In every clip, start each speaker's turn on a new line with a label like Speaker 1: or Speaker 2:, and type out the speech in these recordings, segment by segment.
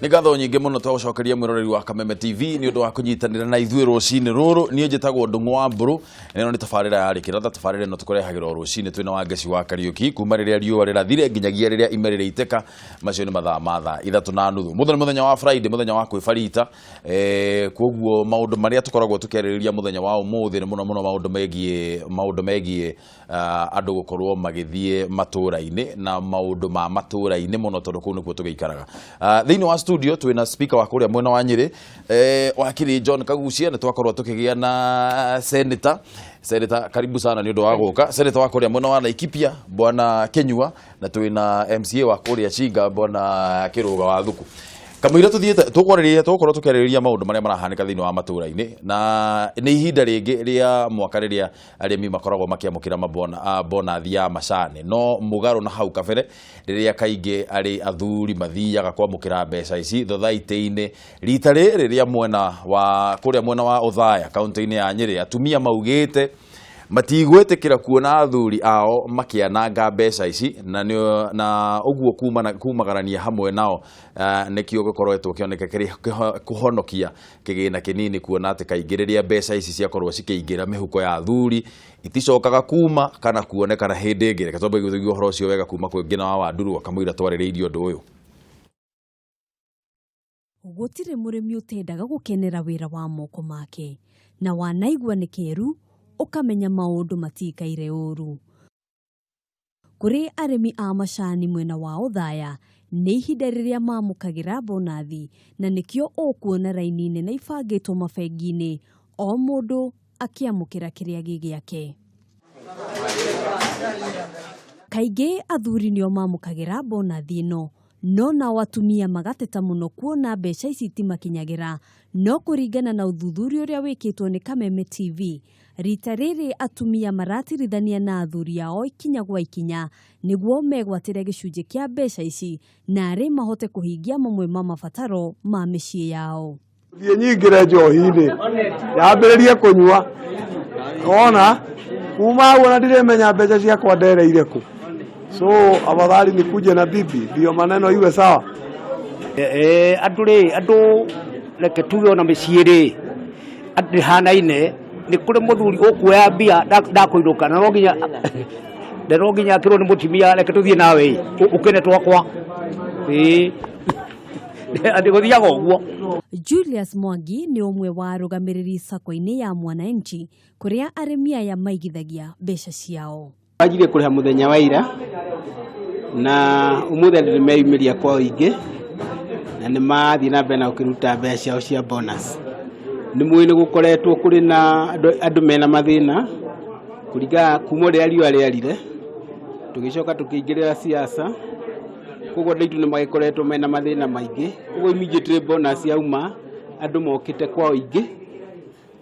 Speaker 1: Nĩ ngatho nyingĩ mũno twacokeria mwĩroreri wa Kameme TV nĩ ũndũ wa kũnyitanĩra na ithuĩ rũcinĩ rũrũ. Niĩ njĩtagwo Ndung'u wa Mburu, ĩno nĩ tabarĩra ya Rĩkĩratha. Tabarĩra ĩno tũkũrehagĩra rũcinĩ twĩna Wangeci wa Kariũki kuma rĩrĩa riũa rĩrathire nginyagia rĩrĩa ime rĩrĩitĩka. Macio nĩ mathaa ma thaa 3:30. Mũthenya wa Friday, mũthenya wa kwĩbarita. Koguo maũndũ marĩa tũkoragwo tũkĩarĩrĩria mũthenya wa ũmũthĩ nĩ mũno mũno maũndũ megiĩ andũ gũkorwo magĩthiĩ matũũra-inĩ na maũndũ ma matũũra-inĩ mũno tondũ kũu nĩkuo tũgĩikaraga. Thĩinĩ wa studio twina speaker wa kũrĩa mwena wa Nyĩrĩ, wakiri John Kagucia, nĩ twakorwo tũkĩgĩa na senator karibu sana nĩ ũndũ wa gũka, senator wa kũrĩa mwena wa Laikipia bwana Kenyua, na twina MCA wa kũrĩa Chinga bwana Kĩrũga wa Thuku. Kamũira tuthiĩte tũkorwo tũkĩarĩrĩria maũndũ marĩa marahanĩka thĩinĩ wa matũũra-inĩ, na nĩ ihinda rĩngĩ rĩa mwaka rĩrĩa arĩmi makoragwo makĩamũkĩra bonathi ya macani, no mũgarũ na hau kabere rĩrĩa kaingĩ arĩ athuri mathiaga kwamũkĩra mbeca ici thothaitĩ-inĩ. Rita rĩrĩ rĩa kũrĩa mwena wa Othaya kaunti-inĩ ya Nyĩrĩ, atumia maugĩte matigwĩtĩkĩra kuona athuri ao makĩananga mbeca ici, na ũguo kumagarania hamwe nao nĩkĩo gĩkoretwo kĩoneka kũhonokia kĩgĩna kĩnini, kuona atĩ kaingĩ rĩrĩa mbeca ici ciakorwo cikĩingĩra mĩhuko ya athuri iticokaga kuma kana kuonekana hĩndĩ ĩngĩ. Reke twambe gũthĩgithia ũhoro ũcio wega kuma kwĩ Ngina wa Wanduru Kamũira twarĩrĩirie ũndũ ũyũ.
Speaker 2: Gũtirĩ mũrĩmi ũtendaga gũkenera wĩra wa moko make, na wanaigua nĩ kĩeru ukamenya maũndũ matikaire ũru. Kũrĩ arĩmi a macani mwena wa Othaya nĩ ihinda rĩrĩa mamũkagĩra bonathi, na nĩkĩo ũkuona raini nene ibangĩtwo mabengi-inĩ, o mũndũ akĩamũkĩra kĩrĩa gĩgĩake. Kaingĩ athuri nĩo mamũkagĩra bonathi ĩno, no nao atumia magateta mũno kuona mbeca ici itimakinyagĩra. No kũringana na ũthuthuria ũrĩa wĩkĩtwo nĩ Kameme TV, rita rĩrĩ atumia maratirithania na athuri ao ikinya gwa ikinya nĩguo megwatĩre gĩcunjĩ kĩa mbeca ici na arĩ mahote kũhingia mamwe ma mabataro ma mĩciĩ yao.
Speaker 3: Thiĩ nyingĩre njohi-inĩ yambĩrĩrie kũnyua, ona kuma hau ona ndirĩmenya mbeca ciakwa ndereire kũ. So afadhali nikuje na bibi ndio maneno iwe sawa.
Speaker 4: Andũ reke tuge ona mĩciĩ ndĩhanaine. Nĩ kũrĩ mũthuri ũkuoya mbia ndakũinũka na no nginya akĩrwo nĩ mũtumia reke tũthiĩ nawe ũkene twakwa. Andĩ gũthiaga ũguo.
Speaker 2: Julius Mwangi nĩ ũmwe wa arũgamĩrĩri sako-inĩ ya Mwananchi kũrĩa arĩmi aya maigithagia mbeca ciao.
Speaker 5: Wajire kũrĩha mũthenya wa ira na ũmũthĩ nĩ meyumĩria kwa ũingĩ na nĩ mathiĩ na mbere na gũkĩruta mbeca ciao cia bonus. Nĩ mwĩrĩ gũkoretwo kũrĩ na andũ mena mathĩna kũringa kuma rĩrĩa riũa rĩarire, tũgĩcoka tũkĩingĩrĩra siasa, koguo andũ nĩ magĩkoretwo mena mathĩna maingĩ. Koguo immediately bonus yauma andũ mokĩte kwa ũingĩ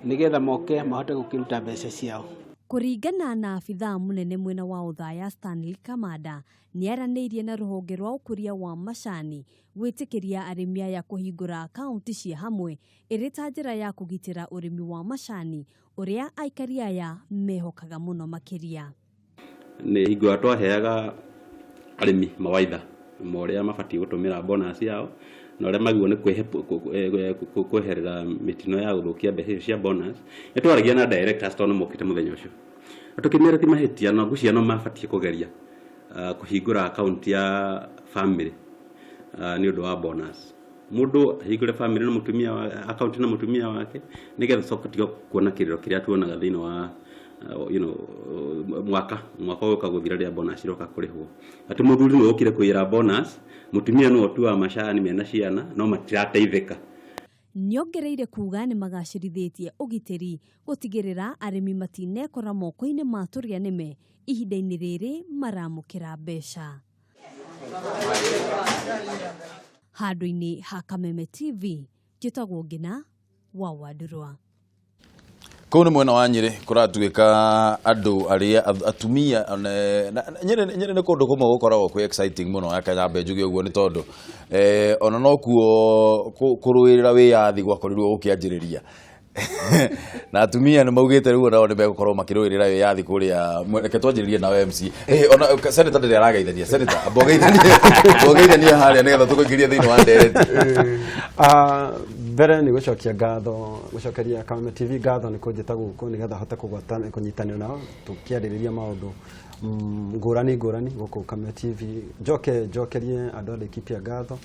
Speaker 5: nĩgetha moke mahote gũkĩruta mbeca ciao.
Speaker 2: Kũringana na abithaa mũnene mwena wa Othaya Stanley Kamanda, nĩaranĩirie na rũhonge rwa ũkũria wa macani gwĩtĩkĩria arĩmi aya kũhingũra akaunti cia hamwe ĩrĩ ta njĩra ya kũgitĩra ũrĩmi wa macani ũrĩa aikari aya mehokaga mũno makĩria.
Speaker 6: Nĩ hingo twaheaga arĩmi mawaitha ũrĩa mabatiĩ gũtũmĩra bonus yao na ũrĩa magĩrĩirwo nĩ kweherera mĩtino ya gũthũkia mbeca cia bonus. Nĩ twaragia na directors tondũ mokĩte mũthenya ũcio, tũkĩmera ti mahĩtia na ngũcia no mabatiĩ kũgeria kũhingũra akaunti ya family nĩ ũndũ wa bonus. Mũndũ ahingũre family na mũtumia wa akaunti na mũtumia wake nĩgetha coka kuona kĩrĩro kĩrĩa tuonaga thĩinĩ wa mwaka ũka gũthira rĩa bonus iroka kũrĩhwo. Atĩ mũthuri nĩ okire kũira bonus, mũtumia nĩ otua macani mena ciana no matirateithĩka.
Speaker 2: Nĩongereire kuga nĩ magacĩrithĩtie ũgitĩri gũtigĩrĩra arĩmi matinekora moko-inĩ ma tũrĩa nĩme ihinda-inĩ rĩrĩ maramũkĩra mbeca. Handũ-inĩ ha Kameme TV, njĩtagwo Ngina wa Wanduru.
Speaker 1: Kũu nĩ mwena wa Nyĩrĩ kũratuĩka andũ arĩa atumia Nyĩrĩ nĩ kũndũ kũmwe gũkoragwo kwĩ exciting mũno akanyambe njuge ũguo nĩ tondũ ona no kuo kũrũĩrĩra wĩyathi gwakorirwo gũkĩanjĩrĩria. na atumia nĩ maugĩte rĩu nao nĩ megũkorwo makĩrũĩrĩra wĩyathi kũrĩa reke twanjĩrĩrie nawe MC ona senator ndĩrĩ arageithania senator ambogeithania harĩa nĩgetha tũkũingĩria thĩinĩ wa ndereti
Speaker 7: mbere nĩ gũcokia ngatho gũcokeria Kameme TV ngatho nĩ kũnjĩta gũkũ nĩgetha hote kũnyitanĩra nao tũkĩarĩrĩria maũndũ ngũrani gũkũ Kameme TV njokerie andũ a Laikipia ngatho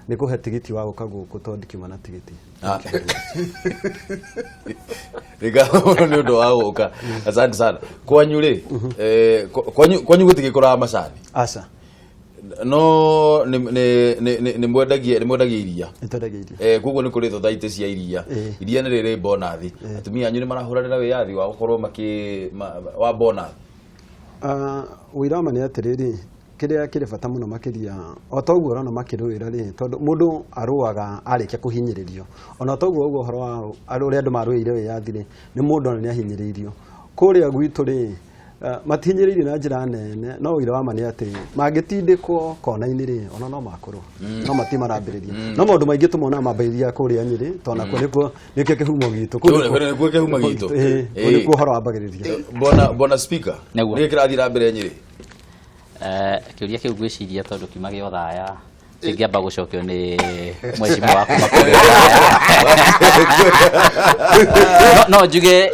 Speaker 7: nĩ kũhe tigiti wa gũka gũkũ tondũ ndikiuma na tigiti
Speaker 1: nĩ ũndũ wa gũka asante sana kwanyu rĩ kwanyu gũtigĩkũraga macani
Speaker 7: aca
Speaker 1: no nĩ mwendagia iria koguo nĩ kũrĩ thothaitĩ cia iria nĩ rĩrĩ bonathi atumia anyu nĩ marahũranĩra wĩyathi wa gũkorwo wa bonathi
Speaker 7: wĩra wa ma nĩ atĩrĩrĩ kĩrĩa kĩrĩ bata mũno makĩria o ta ũguo ũrona makĩrũĩra rĩ tondũ mũndũ arũaga arĩkia kũhinyĩrĩrio ona ta ũguo ũhoro wa ũrĩa andũ marũĩire wĩyathi rĩ nĩ mũndũ ona nĩ ahinyĩrĩirio kũrĩa gwitũ rĩ matihinyĩrĩirio na njĩra nene no wĩra wa ma nĩ atĩ mangĩtindĩkwo kona-inĩ rĩ ona no makũrwo no matimarambĩrĩria no maũndũ maingĩ tũmonaga mambĩrĩria kũrĩa Nyĩrĩ tondũ nakuo nĩkĩo kĩhumo gitũ nĩkuo ũhoro wambagĩrĩria
Speaker 1: bona speaker nĩ kĩrathiĩ na mbere Nyĩrĩ
Speaker 8: kĩũria kĩu gwĩciria tondũ kiuma gĩa thaya kĩngĩamba gũcokio nĩ mheshimiwa wa kuma kũrĩa no njuge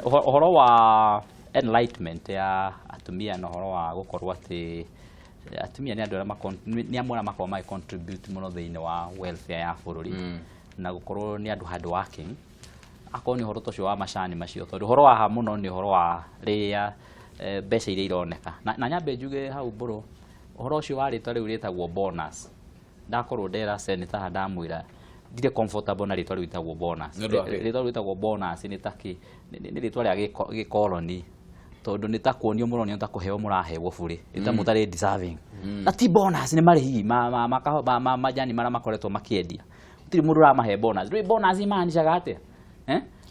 Speaker 8: ũhoro wa enlightenment ya atumia na ũhoro wa gũkorwo atĩ atumia nĩ andũ arĩa nĩ amwe makorwo magĩ contribute mũno thĩinĩ wa welfare ya bũrũri na gũkorwo nĩ andũ hard working akorwo nĩ ũhoro ũcio wa macani macio tondũ ũhoro wa mũno nĩ ũhoro wa rĩrĩa mbeca iria ironeka na nyambe njuge hau mbũrũ ũhoro ũcio wa rĩtwa rĩu rĩtagwo bonus ndakorwo ndera senator ndamwĩra ndirĩ comfortable na rĩtwa rĩu rĩtagwo bonus rĩtwa rĩu rĩtagwo bonus nĩ rĩtwa rĩa gĩkoloni tondũ nĩ ta kuonio mũno nĩ ta kũheo mũraheo bũrĩ nĩ ta mũtarĩ deserving na ti bonus nĩ marĩhi majani marĩa makoretwo makĩendia gũtirĩ mũndũ ũramahe bonus rĩu bonus imaanishaga atĩa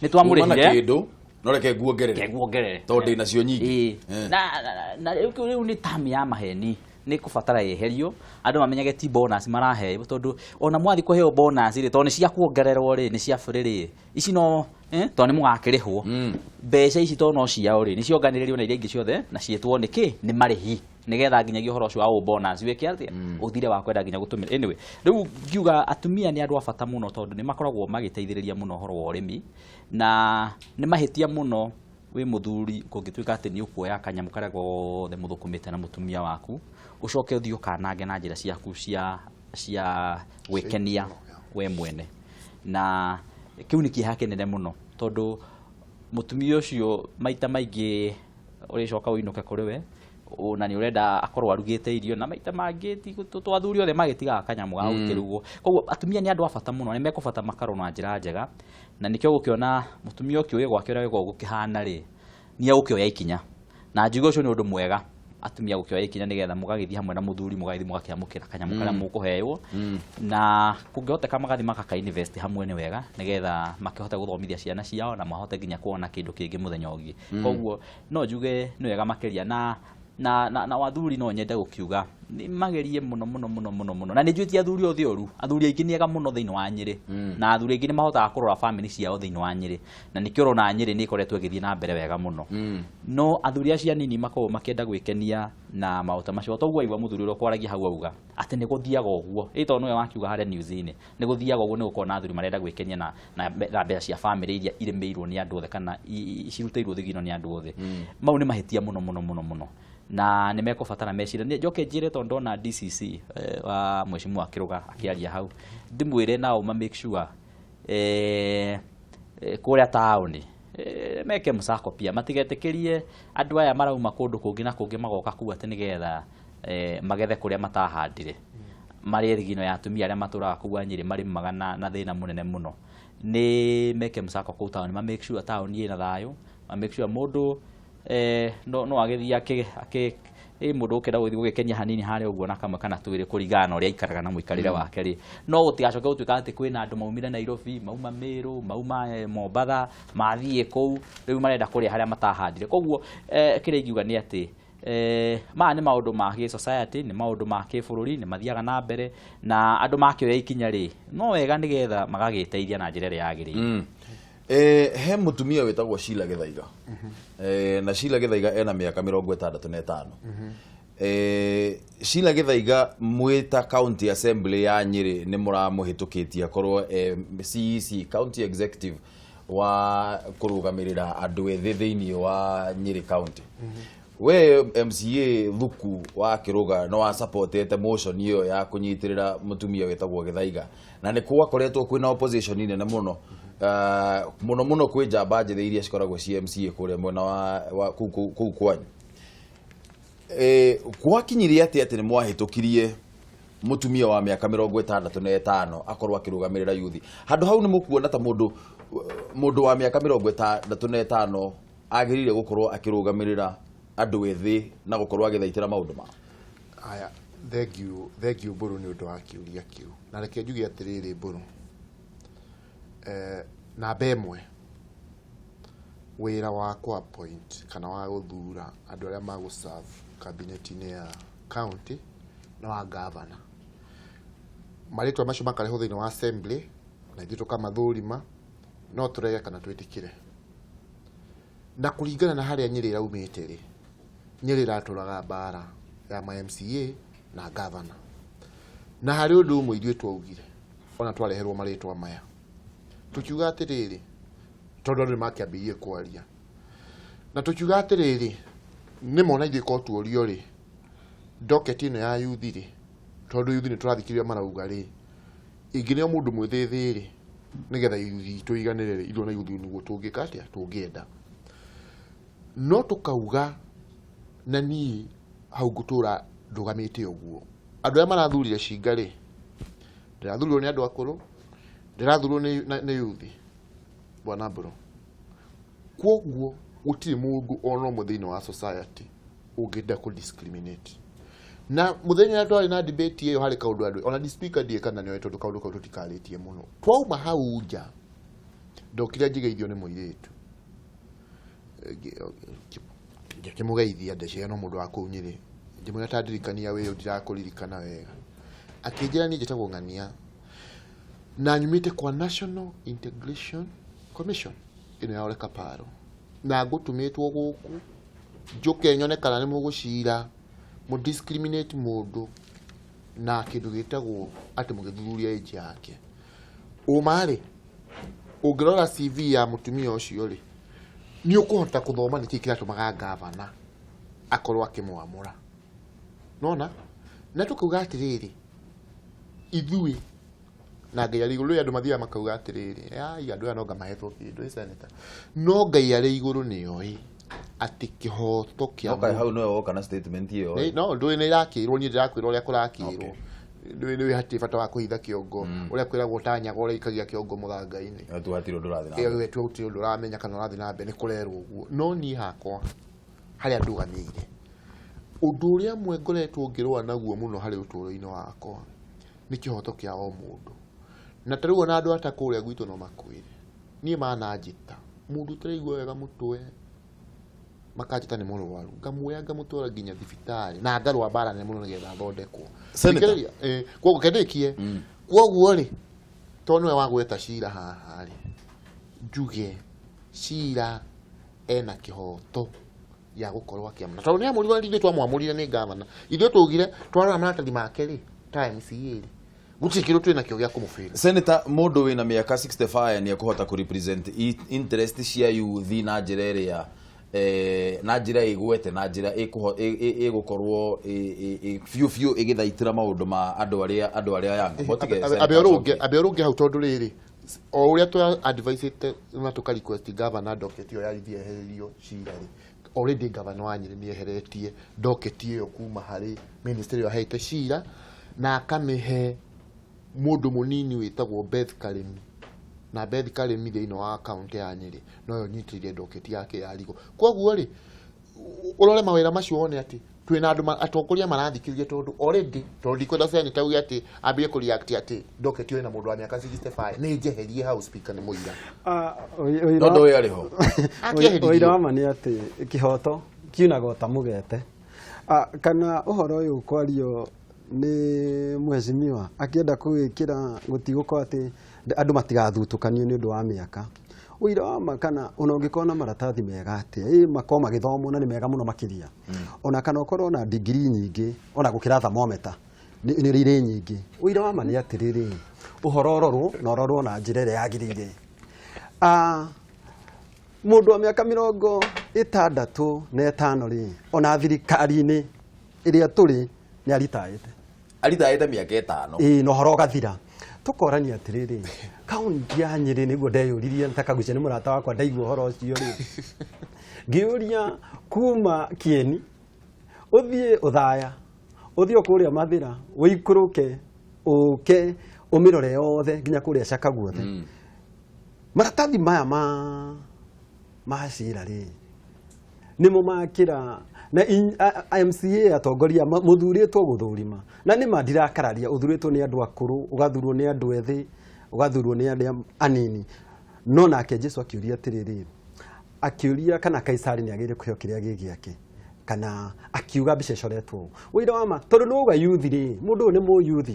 Speaker 8: nĩ twamũrĩhire
Speaker 1: kĩndũ no reke nguongerere tondũ ndĩ nacio nyingĩ
Speaker 8: na rĩu nĩ tamu ya maheni nĩ kũbatara yeherio andũ mamenyage ti bonus maraheo tondũ ona mwathi kũheo bonus rĩ tondũ nĩ cia kuongererwo rĩ nĩ cia bũrĩ rĩ ici no tondũ nĩ mũgakĩrĩhwo mbeca ici tondũ no ciao rĩ nĩ cionganĩrĩrio na iria ingĩ ciothe na ciĩtwo nĩkĩ nĩ marĩhi nĩgetha nginyagia ũhoro ũcio wa bonus wĩke atĩa ũthire wa kwenda nginya gũtũmĩra anyway rĩu ngiuga atumia nĩ andũ a bata mũno tondũ nĩ makoragwo magĩteithĩrĩria mũno ũhoro wa ũrĩmi na nĩ mahĩtia mũno wĩ mũthuri kũngĩtuĩka atĩ nĩ ũkuoya kanyamũ karĩa gothe mũthũkũmĩte na mũtumia waku ũcoke ũthiĩ ũkanange na njĩra ciaku cia gwĩkenia we mwene na kĩu nĩ kĩeha kĩnene mũno tondũ mũtumia ũcio maita maingĩ ũrĩcoka ũinũke kũrĩ we na nĩ ũrenda akorwo arugĩte irio na maita mangĩ twathuri othe magĩtigaga kanyamũ ga gũkĩrugwo koguo atumia nĩ andũ a bata mũno nĩ mekũbata makarwo na njĩra njega na nĩkĩo gũkĩona mũtumia ũkĩũĩ gwake ũrĩa wĩgwo gũkĩhana rĩ nĩ agũkĩoya ikinya na njuga ũcio nĩ ũndũ mwega atumia gũkĩoya ikinya nĩgetha mũgagĩthiĩ hamwe na mũthuri mũgagĩthiĩ mũgakĩamũkĩra kanyamũ karĩa mũkũheo na kũngĩhoteka magathiĩ makaka invest hamwe nĩ wega nĩgetha makĩhote gũthomithia ciana ciao na mahote nginya kuona kĩndũ kĩngĩ mũthenya ũngĩ koguo no njuge nĩ wega makĩria na wathuri no nyende gũkiuga nĩ magerie mũno na nĩ njũĩtie athuri othe ũru athuri aingĩ nĩega mũno thĩinĩ wa Nyĩrĩ na athuri aingĩ nĩ mahotaga kũrora family ciao thĩinĩ wa Nyĩrĩ na nĩkĩo ũrona Nyĩrĩ nĩ ĩkoretwo ĩgĩthiĩ na mbere wega mũno no athuri acio anini makoragwo makĩenda gwĩkenia na maũndũ macio toguo aigua mũthuri ũrĩa kwaragia hau auga atĩ nĩ gũthiaga ũguo tondũ nĩwe wakiuga harĩa news-inĩ nĩ gũthiaga ũguo nĩ gũkorwo na athuri marenda gwĩkenia na mbeca cia family iria irĩmĩirwo nĩ andũ othe kana cirutĩirwo thigino nĩ andũ othe mau nĩ mahĩtia mũno na nĩ mekũbatara meciria njoke njĩre tondũ ndona DCC wa mheshimiwa Kĩrũga akĩaria hau ndĩmwĩre nao make sure kũrĩa taũni meke mũcako pia matigetĩkĩrie andũ aya marauma kũndũ kũngĩ na kũngĩ magoka kuu atĩ nĩgetha magethe kũrĩa matahandire marĩ thigino ya atumia arĩa matũraga kuu Nyĩrĩ marĩ magana na thĩna mũnene mũno nĩ meke mũcako kũu taũni make sure taũni ĩna thayũ make sure mũndũ no agĩthiĩ mũndũ ũkĩenda gũthiĩ gũgĩkenia hanini harĩa ũguo na kamwe kana twĩrĩ kũringana na ũrĩa aikaraga na mũikarĩre wake rĩ no gũtigacoke gũtuĩka atĩ kwĩna andũ maumire Nairobi mauma Meru mauma Mombatha mathiĩ kũu rĩu marenda kũrĩa harĩa matahandire koguo kĩrĩa ingiuga nĩ atĩ ma nĩ maũndũ ma society, nĩ maũndũ ma kĩbũrũri, nĩ mathiaga na mbere na andũ makĩoya ikinya rĩ no wega nĩgetha magagĩteithia na njĩra ĩrĩa yagĩrĩire.
Speaker 1: He mutumia wetagwo Sheila Githaiga. Na Sheila Githaiga ena mĩaka 65. Sheila Githaiga mwita county assembly ya Nyeri nĩ mũramũhĩtũkĩtie akorwo CEC county executive wa kũrũgamĩrĩra andũ ethĩ thĩinĩ wa Nyeri county. We MCA Thuku wa Kiruga no wa supportete motion iyo ya kunyitirira mutumia wetagwo Githaiga na nĩ kuwa koretwo kwina opposition nene muno muno kwĩ njamba njĩthĩ iria cikoragwo CMCA kũrĩa mwena wa kuu kwanyu. Gwakinyirie atĩ nĩ mwahĩtũkirie mutumia wa mĩaka 65 akorwo akĩrũgamĩrĩra yuthi. Handũ hau nĩ mũkuona ta mũndũ wa mĩaka 65 agĩrĩire gũkorwo akĩrũgamĩrĩra andũ ethĩ na gũkorwo agĩthaitĩra maũndũ ma.
Speaker 9: Aya, thank you Mburu nĩ ũndũ wa kĩũria kĩu. Na reke njuge atĩrĩrĩ Mburu. Namba ĩmwe wĩra wa ku appoint kana wa gũthura andũ arĩa magũserve cabinet-inĩ ya county na wa governor. Marĩtwa macio makarehwo thĩinĩ wa assembly na ithuĩ tũkamathũrima no tũrege kana twĩtĩkĩre. Na kũringana na harĩa Nyeri ĩraumĩte rĩ, Nyeri ĩratũraga mbara ya MCA na governor. Na harĩ ũndũ ũmwe ithuĩ twaugire ona twareherwo marĩtwa maya. Tukiuga atĩrĩrĩ tondũ andũ makĩambĩrĩirie kwaria. Na tukiuga atĩrĩrĩ nĩ mona ithuĩ ko tuorio rĩ docket ĩno ya youth rĩ tondũ youth nĩ tũrathikĩrĩria marauga rĩ ingĩneo mũndũ mwĩthĩthĩ rĩ nĩgetha youth tũiganĩre rĩ ithuĩ na youth nĩguo tũngĩka atĩa tũngĩenda. No tũkauga na niĩ hau ngũtũra ndũgamĩte ũguo. Andũ arĩa marathurire Cinga rĩ ndirathurirwo nĩ andũ akũrũ, ndirathurwo nĩ youth bwana Mburu. Kwoguo gũtirĩ mũndũ ona ũmwe thĩinĩ wa society ũngĩenda ku discriminate. Na mũthenya twarĩ na debate ĩyo harĩ kaũndũ andũ ona speaker ndiye kana nĩoĩ tondũ kaũndũ kau tũtikarĩtie mũno. Twauma hau nja ndokire njigeithio nĩ mũirĩtu. Ngĩkĩmũgeithia ndece no mũndũ wa kũu Nyeri. Ndĩmwĩra ta ndirikania wĩ ndirakũririkana wega. Akĩnjĩra niĩ njĩtagwo Ng'ania na nyumĩte kwa National Integration Commission ĩno ya Ole Kaparo. Na ngũtũmĩtwo gũkũ njoke nyone kana nĩ mũgũcira mu discriminate mũndũ na kĩndũ gĩtagwo atĩ mũgĩthuthuria age yake. Ũmarĩ ũngĩrora CV ya mũtumia ũcio rĩ nĩ ũkũhota kũthoma nĩkĩ kĩratũmaga governor akorwo akĩmwamũra. Nona na tũkauga atĩrĩrĩ ithuĩ na Ngai arĩ igũrũ andũ mathiaga makauga atĩrĩrĩ ai andũ aya no ngamahetwo kĩndũ senator. No Ngai arĩ igũrũ nĩoĩ atĩ kĩhoto kĩa
Speaker 1: mũndũ hau no woka na statement ĩyo.
Speaker 9: No ndũĩ nĩ irakĩrwo niĩ ndĩrakwĩra ũrĩa kũrakĩrwo. Nĩ hatirĩ bata wa kũhitha kĩongo ũrĩa kwĩragwo tanyaga ũrĩa ikagia kĩongo mũthanga-inĩ.
Speaker 1: Tu hatirĩ ũndũ ũrathiĩ na mbere.
Speaker 9: Wewe tu hatirĩ ũndũ ũramenya kana ũrathiĩ na mbere nĩ kũrerwo ũguo. No niĩ hakwa harĩa ndũgamĩire ũndũ ũrĩa mwe ngoretwo ngĩrũa naguo mũno harĩ ũtũũro-inĩ wakwa nĩ kĩhoto kĩa o mũndũ. Na tarĩu ona andũ atakũrĩa gwitũ no makwĩre niĩ mananjĩta mũndũ tũraigua wega mũtwe makajĩta nĩ mũrwaru ngamuoya ngamũtwara nginya thibitarĩ na ngarũa mbara nene mũno nĩgetha athondekwo. Kwoguo kendĩkie kwoguo rĩ tondũ nĩwe wagweta Sheila haha rĩ njuge Sheila ena kĩhoto ya gũkorwo akĩamũra tondũ nĩ amũrirwo ithuĩ twamwamũrire nĩ governor. Ithuĩ twaugire twarora maratathi make rĩ ta MCA rĩ gũtirĩ twĩ nakĩo gĩa kũmũbĩra.
Speaker 1: Senator mũndũ wĩna mĩaka 65 nĩ ekũhota kũ represent interest cia youth na njĩra ĩrĩa na njĩra ĩgwete na njĩra ĩgũkorwo biũ ĩgĩthaitĩra maũndũ ma andũ arĩa yanga.
Speaker 9: Abe ũrũnge hau tondũ rĩrĩ o ũrĩa twa advisete na tũka request governor docket ĩyo yarithie ehererio Sheila rĩ already governor wa Nyeri nĩ eheretie docket ĩyo kuma harĩ ministry ĩyo aheite Sheila na akamĩhe mũndũ mũnini wĩtagwo Beth Karemi. Na Beth Karemi thĩinĩ wa county ya Nyeri no yo nyitĩrĩire docket yake ya rigo. Kwoguo rĩ ũrore mawĩra macio wone atĩ twĩna andũ atongoria marathikĩrĩria tondũ already tondũ ndikwenda senator uge atĩ ambie kũ react atĩ docket ĩyo ĩna mũndũ wa mĩaka 65 nĩ njeherie house speaker nĩ mũira.
Speaker 1: Tondũ we arĩ ho.
Speaker 7: Ũira wa ma nĩ atĩ kĩhoto kiunaga ũtamũgete kana uhoro uyu kwario ni mheshimiwa akienda kuikira gutigũkorwo ati andu matigathutukanio ni undu wa miaka uira wa makana ona ungikona maratathi mega ati makoma magithomwo na ni mega muno makiria ona kana ukorwo na degree nyingi ona gukira thermometer ni riri nyingi uira wa ma ni atiriri uhoro ororwo na ororwo na njira ĩrĩa yagĩrĩire mundu wa miaka 65 ri ona thirikari-inĩ ĩrĩa turi ni aritaĩte
Speaker 1: miaka 5
Speaker 7: no horo gathira tukorania atiriri kaunti ya Nyeri niguo ndeyuririe ntakagucia ni murata wakwa ndaigua horo ucio ri ngiuria kuma Kieni uthie uthaya uthie kuria Mathira uikuruke uke umirore yothe nginya kuria Caka guothe maratathi maya macira ri nimo makira na MCA atongoria muthuritwo guthurima na ni mandirakararia uthuritwo ni andu akuru ugathurwo ni andu ethi ugathurwo ni andu anini no nake Jesu akiuria atiriri akiuria kana Kaisari ni agire kuheo kiria gigiake kana akiuga bicecoretwo wira wa ma tondu nuga youth ri mundu ni mu youth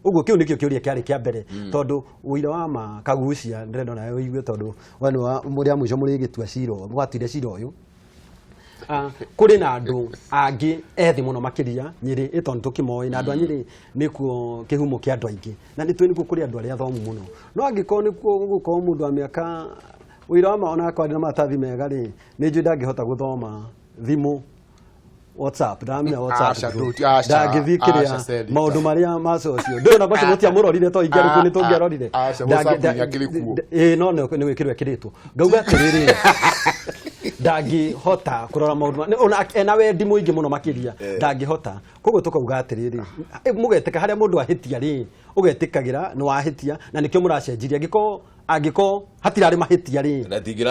Speaker 7: uguo kiu nikio kiuria kiari kia mbere tondu wira wa ma kagucia ndirenda nayo igue tondu wani wa muria mwico muri gitua ciro gwatire ciro uyu kuri na andu angi ethi muno makiria Nyeri itondu tukimoi na andu a Nyeri nikuo kihumo kia andu aingi na ni twini kuri andu aria thomu muno no angiko nikuo guko mundu wa miaka wira wa ma ona kwa na matathi mega ri ni nju ndangihota guthoma thimu WhatsApp ndamenya WhatsApp ndangithikiria maundu maria macocio ndona bacio mutia murorire to ingeruku ni tungerorire no ni wikirwe kiritwo ngauga atiriri ndangihota kurora maundu ona ena wendi muingi muno makiria ndangihota koguo tukauga atiriri mugeteka haria mundu ahitia ri ugetikagira ni wahitia na nikio muracenjiria angiko hatirari mahitia ri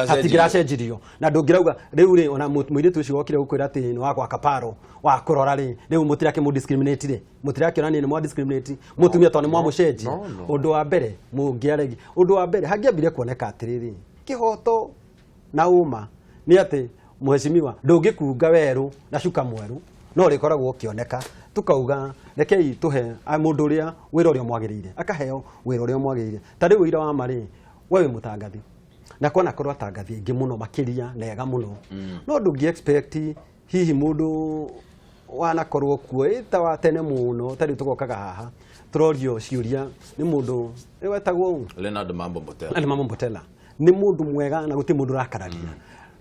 Speaker 7: hatigiracenjirio na ndungirauga riu ri ona muiritu ucio wokire gukwira ati ni wakwa kaparo wa kurora ri riu mutirake mu discriminate ri mutirake ona ni mwa discriminate mutumia to ni mwa mucenji undu wa mbere mungiaregi undu wa mbere hangiambire kuoneka atiriri kihoto na uma ni ati mheshimiwa ndungikunga weru na shuka mweru no rikoragwo ukioneka tukauga rekei tuhe mundu uria wira uria mwagirire akaheo wira uria mwagirire tari wira wa mari wewe mutangathi na kona korwa tangathi ingi muno makiria nega muno no ndungi expect hihi mundu wana korwo kuo itawa tene muno tari tugokaga haha turorio ciuria ni mundu wetagwo
Speaker 1: Leonard Mambo Mbotela
Speaker 7: ni mundu mwega na guti mundu rakararia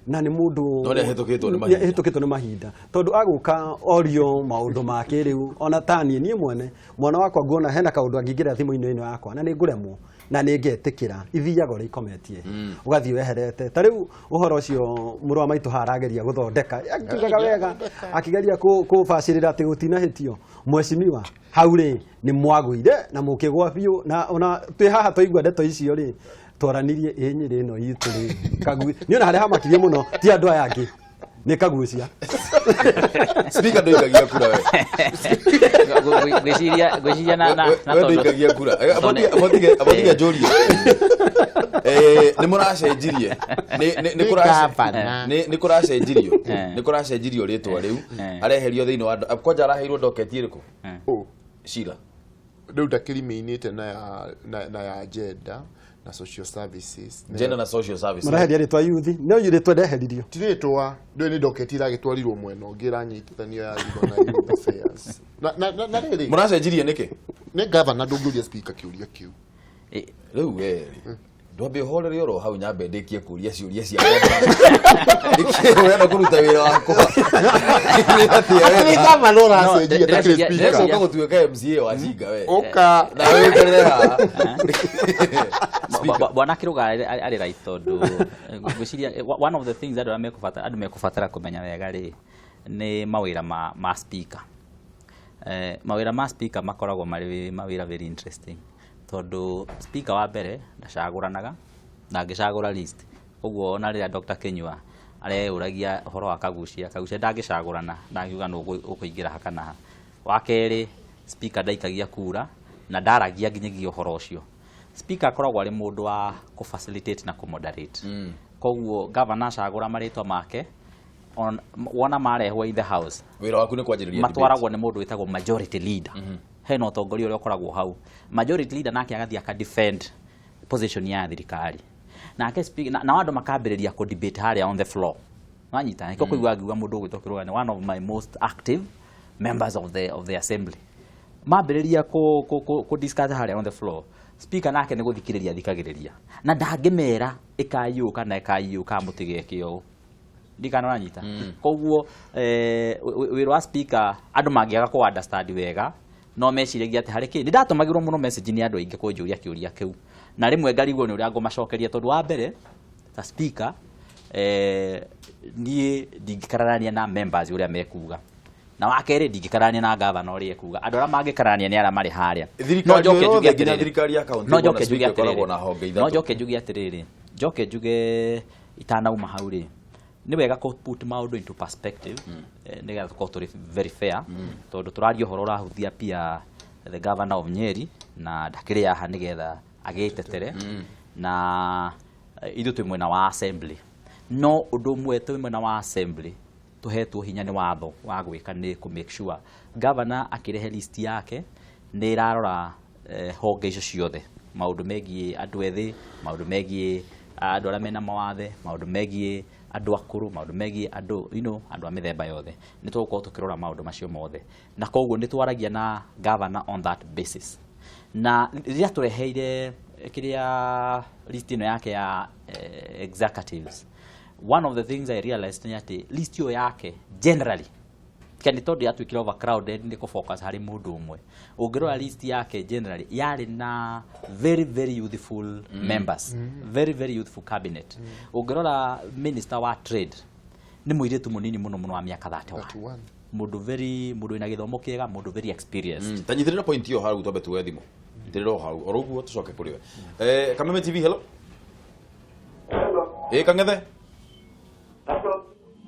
Speaker 7: na ni mundu
Speaker 1: no
Speaker 7: hetukitwo ni mahinda tondu aguka orio maundu make riu ona tani ni mwene mwana wakwa nguona hena kaundu angingira thimu-ini ino yakwa na ni nguremwo na ni ngetikira ithiaga uri ikometie ugathii weherete ta riu uhoro ucio muru wa maitu harageria guthondeka akigaga wega akigeria kubacirira ati gutinahitio mheshimiwa hauri ni mwaguire na mukigwa biu na ona twi haha toigua ndeto icio ri twaranirie Nyeri ino yitu ri kagu ni ona haria hamakirie muno ti andu aya angi ni kagucia
Speaker 1: speaker ndoikagia kura we
Speaker 8: gwiciria na
Speaker 1: ndoikagia kura abotige njurie ni muracenjirie ni kuracenjirio ritwa riu areherio thiini wa kwanja araheirwo doketi iriku Shila
Speaker 9: riu ndakirimiinite na ya gender na social services
Speaker 7: maraheria ritwa youth no ritwa ndeheririo
Speaker 9: tiritwa ndo ni doketi iragitwarirwo mwena ungi iranyitithanio ya na youth affairs na riri
Speaker 1: muracenjirie niki
Speaker 9: ni governor ndunguria speaker kiuria kiu
Speaker 1: riu we ndwambe horere oro hau nyambe ndikie kuria ciuria cia wenda kuruta wira wakwa
Speaker 9: ni kama lora acenjia takire speaker
Speaker 1: uko tuweka MCA wa Jinga we
Speaker 9: oka
Speaker 1: na wewe terera
Speaker 8: bwana kiruga ari right tondu gwiciria one of the things that andu mekubatara kumenya wega ri ni mawira ma speaker mawira ma speaker makoragwo mari mawira very interesting tondu speaker wa mbere ndacaguranaga na ngicagura list uguo ona riria Dr. Kinyua areuragia horo wa kagucia ndangicagurana ndangiuga no ukuingira hakana wa keri speaker ndaikagia kura na ndaragia nginyagia horo ucio speaker akoragwo ari mundu wa ku facilitate na ku moderate koguo governor acagura maritwa make wona marehwo in the house
Speaker 1: wira waku ni kwanjiriria
Speaker 8: matwaragwo ni mundu witagwo majority leader hena utongoria uria ukoragwo hau majority leader nake agathia aka defend position ya thirikari nake speaker na andu makambiriria ku debate haria on the floor wanyita niko kuigwa ngiuga mundu gwitokirwa ni one of my most active members of the assembly mambiriria ku discuss haria on the floor speaker nake ni guthikiriria thikagiriria na ndangimera ikayuka na ikayuka mutigekio ndikana wanyita koguo wira wa speaker andu mangiaga ku understand wega no meciragia ati hariki ni ndatumagirwo muno message ni andu aingi kunjuria kiuria kiu na rimwe ngarigwo ni uria ngomacokeria tondu wa mbere ta speaker nie ndingikarania na members uria mekuga na wakere ndingikarania na governor uria ekuga andu aria mangikarania ni aria mari haria
Speaker 1: no njoke
Speaker 8: njuge atiriri njoke njuge itanauma hau ri ni wega ko put maundu into perspective nigetha tukorwo turi very fair tondu turario horo rahuthia pia the governor of Nyeri na ndakiri yaha nigetha agitetere na ithu twi mwena wa assembly no undu mwe twi mwena wa assembly tuhetwo hinya ni watho wa gwika ni ku make sure governor akirehe list yake ni irarora honge icio ciothe maundu megie andu ethi maundu megie andu aria mena mawathe maundu megie andu akuru maundu megie andu andu a mithemba yothe ni tugukorwo tukirora maundu macio mothe na koguo ni twaragia na governor on that basis na riria tureheire kiria list ino yake ya executives one of the things I realized ni ati list yo yake generally kandi tondu yatwikira overcrowded ni ku focus hari mundu umwe ungirora list yake generally yari na very youthful members very youthful cabinet ungirora minister wa trade ni muiritu munini muno wa miaka 31 mundu ina githomo kiega mundu very experienced
Speaker 1: tanyitirira point yo haru tobe tuwe thimo ndiriro hau oroguo tucoke kuri we Kameme TV hello Kangethe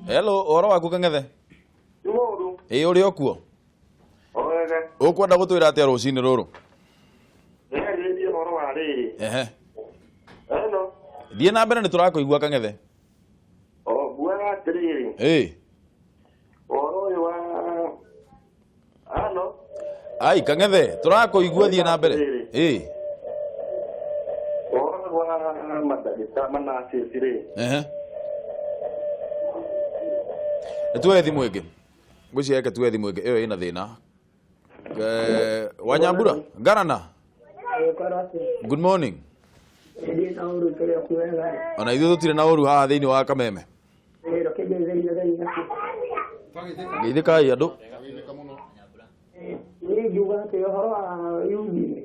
Speaker 1: hello oro waku Kangethe uri okuo ukwenda gutwira atia rucini ruru thie na mbere ni turakuigua Kangethe
Speaker 10: buaga atiriri oro uyu wa
Speaker 1: ai Kangethe turakuigua thie na mbere
Speaker 10: oro wa madagita manasiri
Speaker 1: tuwe thimu ingi gwiciake tuwe thimu ingi iyo ina thina Wanyambura Garana good morning ona ithu tutire na uru haha thiini wa Kameme geithikai andu
Speaker 10: ni juga te horo a yugi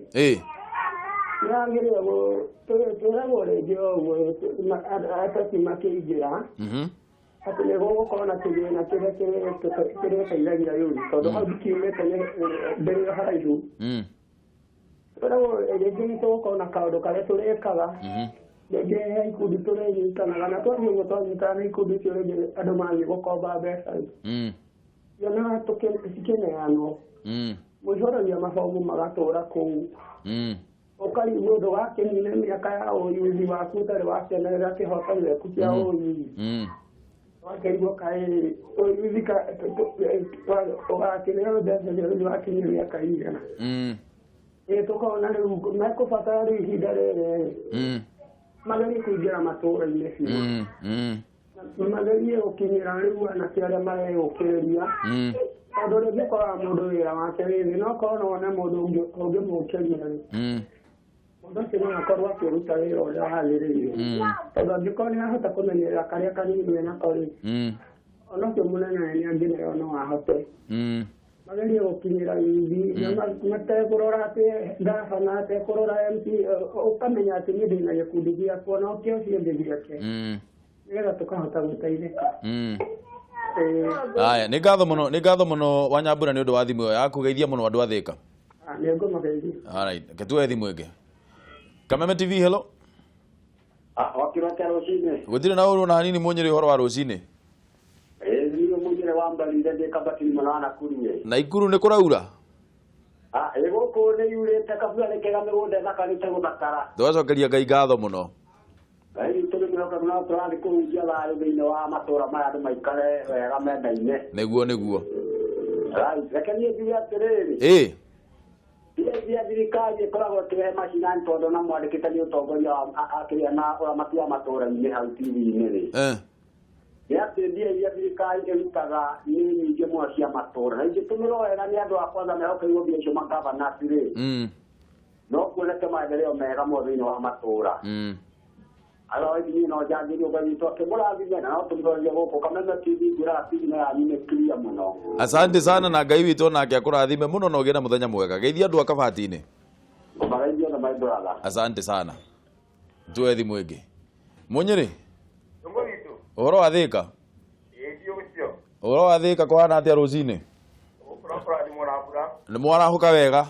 Speaker 10: yagire go jo atati makijira ati ne go kona kigena kire kairagira yuri todo habikiwe tene mbere haraihu pero ege to kona kaudo kale turekaga ege ikundi turenyitanaga na twahiugo twanyitana ikundi ciore andu mangi gukomba mbeca yona tukeneano mucoragia mabomu magatura kuu ukarigwo undu wakenire miaka ya uyuthi waku utari wakenerera kihotanire ku kia uyuthi wakerigwo kae uyuthi ugakenera mbeca ciothe wakinyia miaka igana tukona riu mekubatara riu ihinda riri magerie kuingira matura-ini biũ magerie gukinyira riu anake aria maregukiriria tondu ringi ukoraga mundu wira wake wi thi no korwo no wone mundu ungimukiria ri mundu ucio no akorwo akiruta wira uria wagiriire tondu angikorwo ni ahota kumenyerera karia kanini we nako ri ona ucio munene ni angineo no ahote magerie gukinyira yuthi matekurora ati ndabana atekurora MP ukamenya ati ni ndina gikundi giakwa no kio cio ngi giake nigetha tukahota guteithika
Speaker 1: aya ni ngatho muno Wanyambura ni undu wa thimu yaku geithia muno andu athika
Speaker 10: ni ngumageithia
Speaker 1: alright ketuwe thimu ingi Kameme TV hello
Speaker 10: wakira kero rucini
Speaker 1: gutire na uru na hanini munyiri horo wa rucini
Speaker 10: niyo munyire wa mbalinde ndi kabatini manana kurie
Speaker 1: na ikuru ni kuraura
Speaker 10: guku ni yurite kabua ni kega migunda thaka ni teguthakara
Speaker 1: twacokeria Ngai ngatho muno
Speaker 10: ai tuli tũroka no tũrathiĩ kũhunjia thayũ thĩinĩ wa matũũra maya andũ maikare wega mendaine.
Speaker 1: Nĩguo.
Speaker 10: Reke niĩ njuge atĩrĩrĩ. Thia thirikari ĩkoragwo ĩkĩrehe macinani tondũ na mwandĩkĩte nĩ ũtongoria akĩrĩa na ũramati wa matũũra-inĩ hau TV-inĩ rĩ. Nĩ atĩ mbia iria thirikari ĩrutaga nĩ nyingĩ mũno cia matũũra. Na ingĩtũmĩrwo wega nĩ andũ a kwanza mehokeirwo mbia icio magavanasi rĩ. No kuoneke maendeleo mega mũno thĩinĩ wa matũũra. Otherwise niĩ no njangĩrie Ngai witũ akĩmũrathime na no tũmĩrorerie gũkũ Kameme TV ngwĩraga TV yanyu nĩ clear mũno.
Speaker 1: Asante sana na Ngai witũ nake akũrathime mũno na ũgĩe na mũthenya mwega. Geithia andũ a kabati-inĩ.
Speaker 10: Maraithio na my brother.
Speaker 1: Asante sana. Tuwe thimũ ĩngĩ. Mũnyĩrĩ. Ũhoro wa Thĩka? Ũhoro wa Thĩka kũhana atĩa rũcinĩ? Nĩ mwarahũka wega?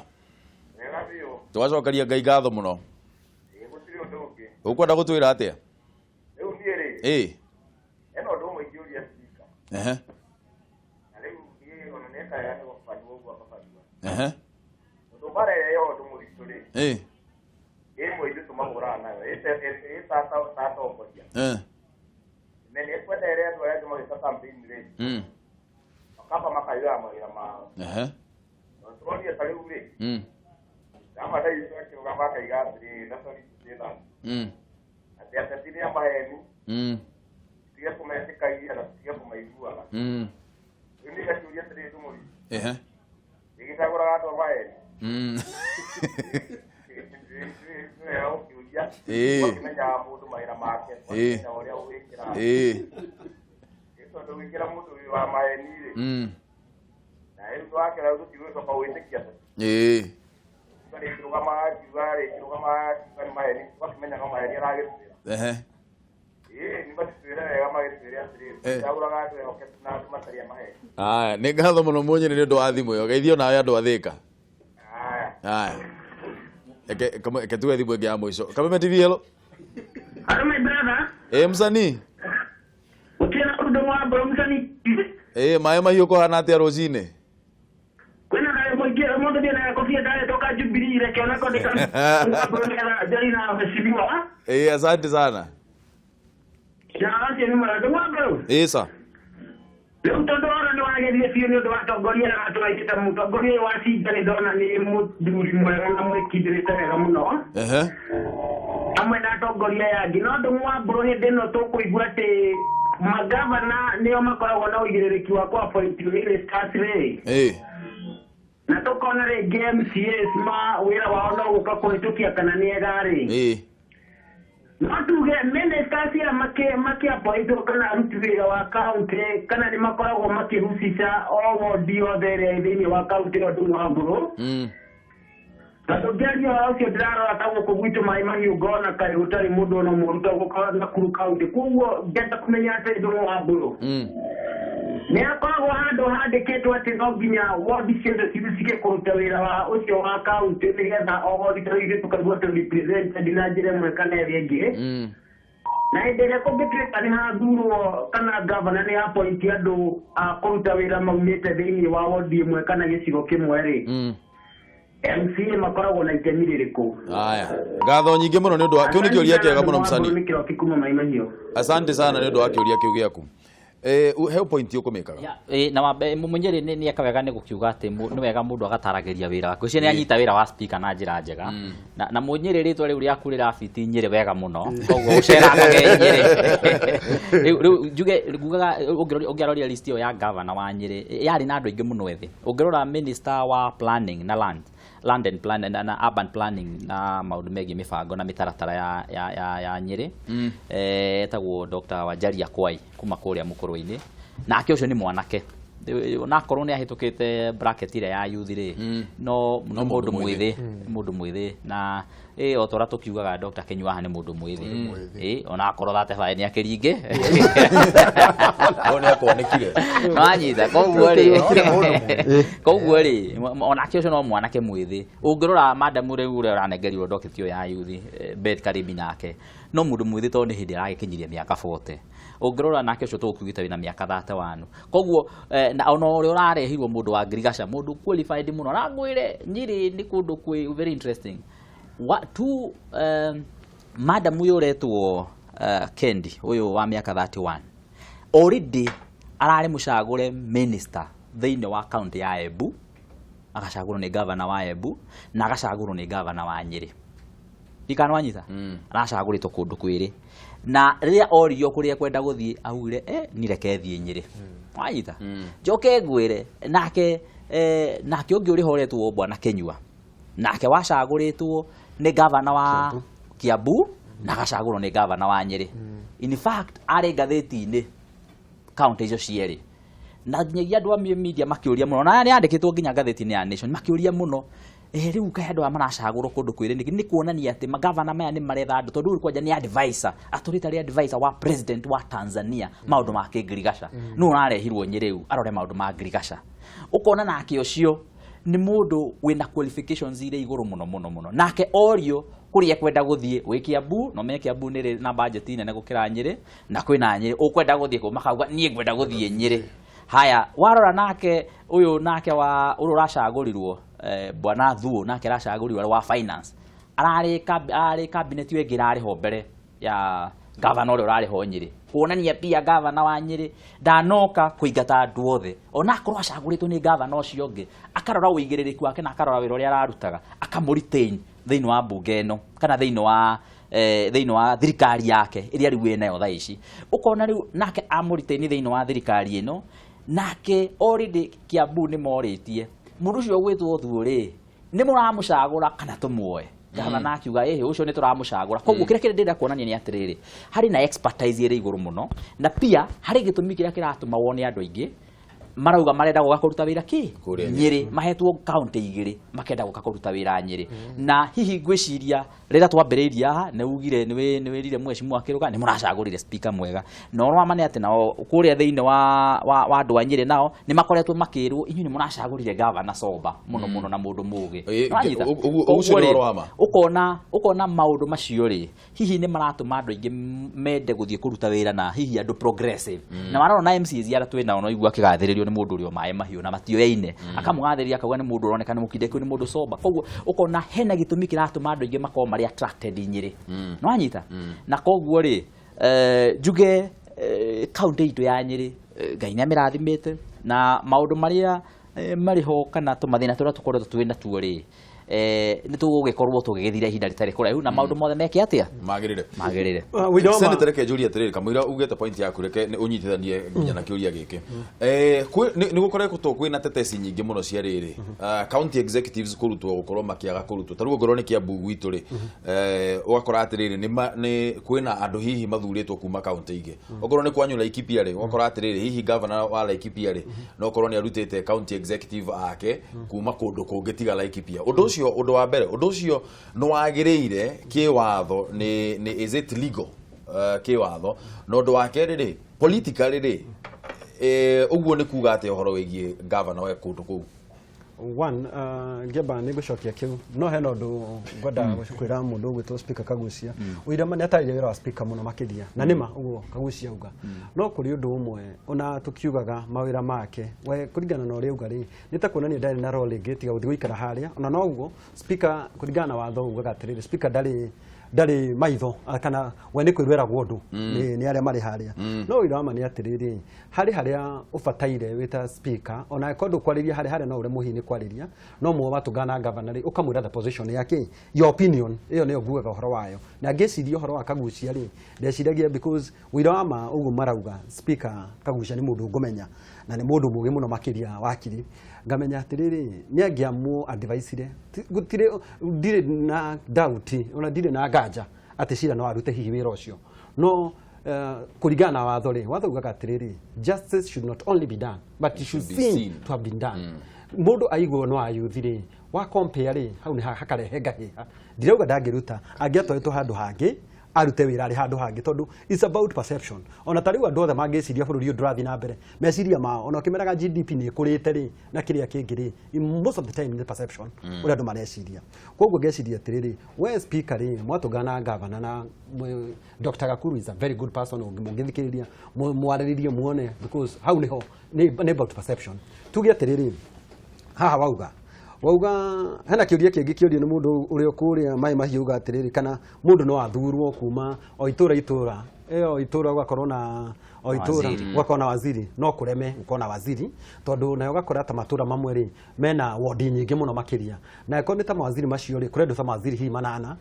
Speaker 1: Twacokeria Ngai ngatho mũno. Ũkwenda gũtwĩra atĩa?
Speaker 11: Rĩu niĩ rĩ. Eno ũndũ ũmwe ingĩũria cika. Na rĩu niĩ ona nĩekaga nĩ gũbandwo ũguo akabandwo. Ũndũ mbarehe yo ũndũ mũritũ rĩ. Ĩmwe ithuĩ tũmahũraga nayo. Tata ũkoria. Na nĩ ekwendeire andũ arĩa angĩ magĩka campaign rĩ. Makamba makaiga mawĩra mao. Na tũroria ta rĩu rĩ. Kama ndai akĩrũgama akaiga atĩrĩ nacionĩ tũtĩna. Atĩ ateti nĩ amaheni. Tiga kũmetĩkagia na tiga kũmaiguaga. Rĩu nĩ gakĩũria atĩrĩ tũmũri. Ĩgĩcagũraga andũ amaheni. Ũkĩmenya mũndũ mawĩra make. Ũkĩmenya ũrĩa ũgwĩkĩra. Tondũ gwĩkĩra mũndũ wĩ wa maheni rĩ. Na rĩu wakĩra gũtigũcoka gwĩtĩkia tu. Rĩkĩrũgama nĩ maheni. Wakĩmenya no maheni aragĩtwĩra. Nĩ matitwĩre wega magĩtwĩre atĩrĩ. Cagũraga andũ ehokete na andũ matarĩ amaheni.
Speaker 1: Nĩ ngatho mũno Mũnyĩrĩ nĩ ũndũ wa thimũ ĩyo. Geithio nawe andũ a Thĩka. Eke tuwe thimũ ĩngĩ ya mũico. Kameme TV hello.
Speaker 10: Hello my brother.
Speaker 1: Msanii.
Speaker 10: Ũkĩra ũndũ wa mbere msanii.
Speaker 1: Maĩ mahiũ kũhana atĩa rũcinĩ?
Speaker 10: Kwĩna kaĩ mũndũ ndiye na kofia ndare toka Jubilee ile kiona kwa ndika. Jari na mheshimiwa.
Speaker 1: Asante sana.
Speaker 10: Asante ni mara wa bro.
Speaker 1: Sa.
Speaker 10: Leo tondora nĩ wagethire biũ nĩ ũndũ wa tongoria na tũraigĩte mũtongoria wa Cindani ndona nĩ mũthuri mwega na mwĩkindĩrĩte wega mũno. Hamwe na atongoria yangĩ no ũndũ wa mbũrũ hĩndĩ ĩno tũkũigua atĩ magavana nĩo makoragwo na ũigĩrĩrĩki wa kũapointio ministers rĩ. Na tũkona rĩngĩ MCAs wĩra wao no gũka kũhĩtũkia kana nĩ ega rĩ. No tuge ministers cia makĩapointwo kana aruti wĩra wa kaunti kana nĩ makoragwo makĩhucica o wodi yothe ĩrĩa thĩinĩ wa kaunti ĩyo ndũmwe wa mbũrũ. Na tũngĩaria ũhoro ũcio ndĩrarora ta gũkũ gwitũ Maĩ Mahiũ ngona kaĩ gũtarĩ mũndũ ona mũruta gũka Nakuru kaunti. Koguo ngenda kũmenya atĩ ndũmwe wa mbũrũ. Nĩ akoragwo handũ handĩkĩtwo atĩ no nginya wodi ciothe cigĩke kũruta wĩra wa ũcio wa kaunti nĩgetha o wodi tũrĩa tũkaigua tũ-represented na njĩra ĩmwe kana ĩrĩa ĩngĩ. Na hĩndĩ ĩrĩa kũngĩtuĩka nĩ hathurwo kana ngavana nĩ apointi andũ a kũruta wĩra maumĩte thĩinĩ wa wodi ĩmwe kana gĩcigo kĩmwe rĩ. MCA makoragwo na itemi rĩrĩkũ?
Speaker 1: Ngatho nyingĩ mũno nĩ ũndũ wa kĩu nĩ kĩũria kĩega mũno msanii. Asante sana nĩ ũndũ wa kĩũria kĩu gĩaku. He point ũkũmĩkaga.
Speaker 8: Na Mũnyĩrĩ nĩ eka wega nĩ gũkiuga atĩ nĩ wega mũndũ agataragĩria wĩra wake. Ũcio nĩ anyita wĩra wa speaker na njĩra njega. Na Mũnyĩrĩ rĩtwa rĩu rĩaku rĩrabiti Nyĩrĩ wega mũno. Koguo ũceranaga Nyĩrĩ. Rĩu njuge ngugaga ũngĩaroria list ĩyo ya governor wa Nyĩrĩ yarĩ na andũ aingĩ mũno ethĩ. Ũngĩrora minister wa planning na land and planning na urban planning na maũndũ megiĩ mĩbango na mĩtaratara ya Nyĩrĩ. Etagwo Dr. Wanjari Akwai kuma kũrĩa Mũkũrũ-inĩ. Nake ũcio nĩ mwanake. Onakorwo nĩ ahĩtũkĩte bracket ĩrĩa ya youth rĩ. No mũndũ mwĩthĩ na o ta ũrĩa tũkiugaga Dr. Kĩnyuaha nĩ mũndũ mwĩthĩ. Onakorwo thatebae nĩ akĩringe. No anyita koguo rĩ onake ũcio no mwanake mwĩthĩ. Ũngĩrora madam rĩu ũrĩa ũranengerirwo docket ĩyo ya youth Beth Karibi nake no mũndũ mwĩthĩ tondũ nĩ hĩndĩ aragĩkinyiria mĩaka 40. Ũngĩrora nake ũcio tũgũkiugĩte wĩna mĩaka 31. Koguo na ona ũrĩa ũrarehirwo mũndũ wa Ngirigaca mũndũ qualified mũno na ngwĩre Nyĩrĩ nĩ kũndũ kwĩ very interesting. Madam ũyũ ũretwo Kendi uyu wa miaka 31 already arari mucagure minister thiini wa county ya Embu, agacagurwo ni governor wa Embu na agacagurwo ni governor wa Nyeri. Ikana wanyita aracaguritwo kundu kwiri na riria orio kuria kwenda guthie augire ni reke thie Nyeri. Wanyita njoke ngwire nake nake ungi uri horetwo bwana Kenyua nake wacaguritwo ni governor wa Kiambu na agacagurwo ni governor wa Nyeri. In fact ari ngatheti-ini county icio cieri na nyagia andu a media makiuria muno na ni andikitwo nginya ngatheti-ini ya Nation makiuria muno riu kae andu maracagurwo kundu kwiri ni kuonania ati magavana maya ni maretha andu tondu uri kwanja ni advisor authority advisor wa president wa Tanzania maundu ma kingirigasha no arehirwo Nyeri arore maundu ma ngirigasha ukona nake ucio ni mundu wina qualifications ire iguru muno nake orio kuria kwenda guthie wi Kiambu no me Kiambu ni na budget nene gukira Nyeri na kwina Nyeri ukwenda guthie ku makauga nie ngwenda guthie Nyeri. Haya warora nake uyu nake wa uru racagurirwo bwana Thuo nake racagurirwo wa finance arari cabinet wengira ari ho mbere ya governor uri urari ho Nyeri kuonania pia governor wa Nyeri ndanoka kuingata andu othe ona akorwo acaguritwo ni governor ucio ungi akarora uigiririku wake na akarora wira uria ararutaga akamuritain thiini wa bunge eno kana thiini wa thirikari yake iria riu enayo thaa ici ukona riu nake amuritain thiini wa thirikari eno nake already Kiambu ni moritie mundu ucio gwitwo Thuo ri ni muramucagura kana tumuoe gavana akiuga ucio ni turamucagura koguo kire kire ndira kuonania ni atiriri hari na expertise ire iguru muno na pia hari gitumi kiria kiratuma wone andu aingi marauga marenda guka kuruta wira ki Nyeri mahetwo county igiri makenda guka kuruta wira Nyeri na hihi ngwiciria rira twambiriria haha ne ugire ni wirire mwecimu akiruga ni muracagurire speaker mwega no rwamane ati nao kuria thiini wa andu a Nyeri nao ni makoretwo makirwo inyu ni muracagurire governor Soba muno na mundu mugi ukona maundu macio ri hihi ni maratuma andu aingi mende guthie kuruta wira na hihi andu progressive na marona na MCs yara twina no igua kigathiririo ni mundu uri mae mahiu na matioyaine akamugathiriria akauga ni mundu uroneka ni mukindeku ni mundu Soba koguo ukona hena gitumi kiratuma andu aingi makoma mari attracted Nyeri no anyita na koguo ri juge county itu ya Nyeri Ngai ni amirathimite na maundu maria mariho kana tumathina turia tukoretwo twina tuo ri ni tugugikorwo tugigithira ihinda ritari kuraihu na maundu mothe meke atia magirire
Speaker 1: Senator Kenjuri atiriri kamwira ugete point yaku reke ni unyitithanie nginya na kiuria giki ni gukoretwo kwina tetesi nyingi muno cia riri county executives kurutwo gukorwo makiaga kurutwo taruo ngoro ni Kiambu gwitu ri ugakora atiriri ni kwina andu hihi mathuritwo kuma county ingi ugoro ni kwanyu Laikipia ri ugakora atiriri hihi governor wa Laikipia ri no korwo ni arutite county executive ake kuma kundu kungi tiga Laikipia undu wa mbere undu ucio no wagiriire kiwatho ni is it legal kiwatho no undu wa keri ri politically ri uguo ni kuga ati uhoro wigie governor we kundu kuu
Speaker 7: ngeba ni gucokia kiu no heno ndu ngoda gukwira mundu gwitwo speaker Kagucia uira mane atarire wira wa speaker muno makiria na nima uguo Kagucia uga no kuri undu umwe ona tukiugaga mawira make we kuringana na uri uga ri nita kuonania ndari na role gate guthi guikara haria ona no uguo speaker kuringana watho uga atirire speaker ndari maitho kana we ni kwirwera gwodu ni aria mari haria no uira mane atirire hari haria ufataire wita speaker ona kondu kwariria haria no ure muhini kwariria no muo batugana governor ukamwira the position yake your opinion iyo niyo ngugaga uhoro wayo na ngeciria uhoro wa Kagucia ri ndeciragia because uira ma ugu marauga speaker Kagucia ni mundu ngumenya na ni mundu mugi muno makiria wakiri ngamenya atiriri ni angiamu advice ire gutire ndire na doubt ona ndire na ganja ati cira no arute hihi wira ucio no kuringana watho ri watho ugaga atiriri justice should not only be done but it should seem to have been done mundu aigwo no ayuthire wa compare ri hau ni hakarehe ngahiha ndirauga ndangiruta angiatwaitwo handu hangi arute wira ari handu hangi tondu it's about perception ona tari wa ndothe mangiciria bururi ndurathi na mbere meciria ma ona kimeraga GDP ni kurite ri na kiria kingiri most of the time the perception uri andu mareciria koguo ngeciria atiriri we speaker ri mwatugana governor na Dr. Gakuru is a very good person mungithikiriria mwariririe muone because how niho ni about perception tugia atiriri haha wauga wauga hena kiuria kingi kiorio ni mundu uria kuria mai mahiu gatiriri kana mundu no athurwo kuma o itura eo itura gwakorwo na o itura gwakorwo na waziri no kureme uko na waziri tondu nayo gakora ta matura mamwe ri mena wodi nyingi muno makiria na iko ni ta mawaziri macio ri kurendu ta mawaziri hi manana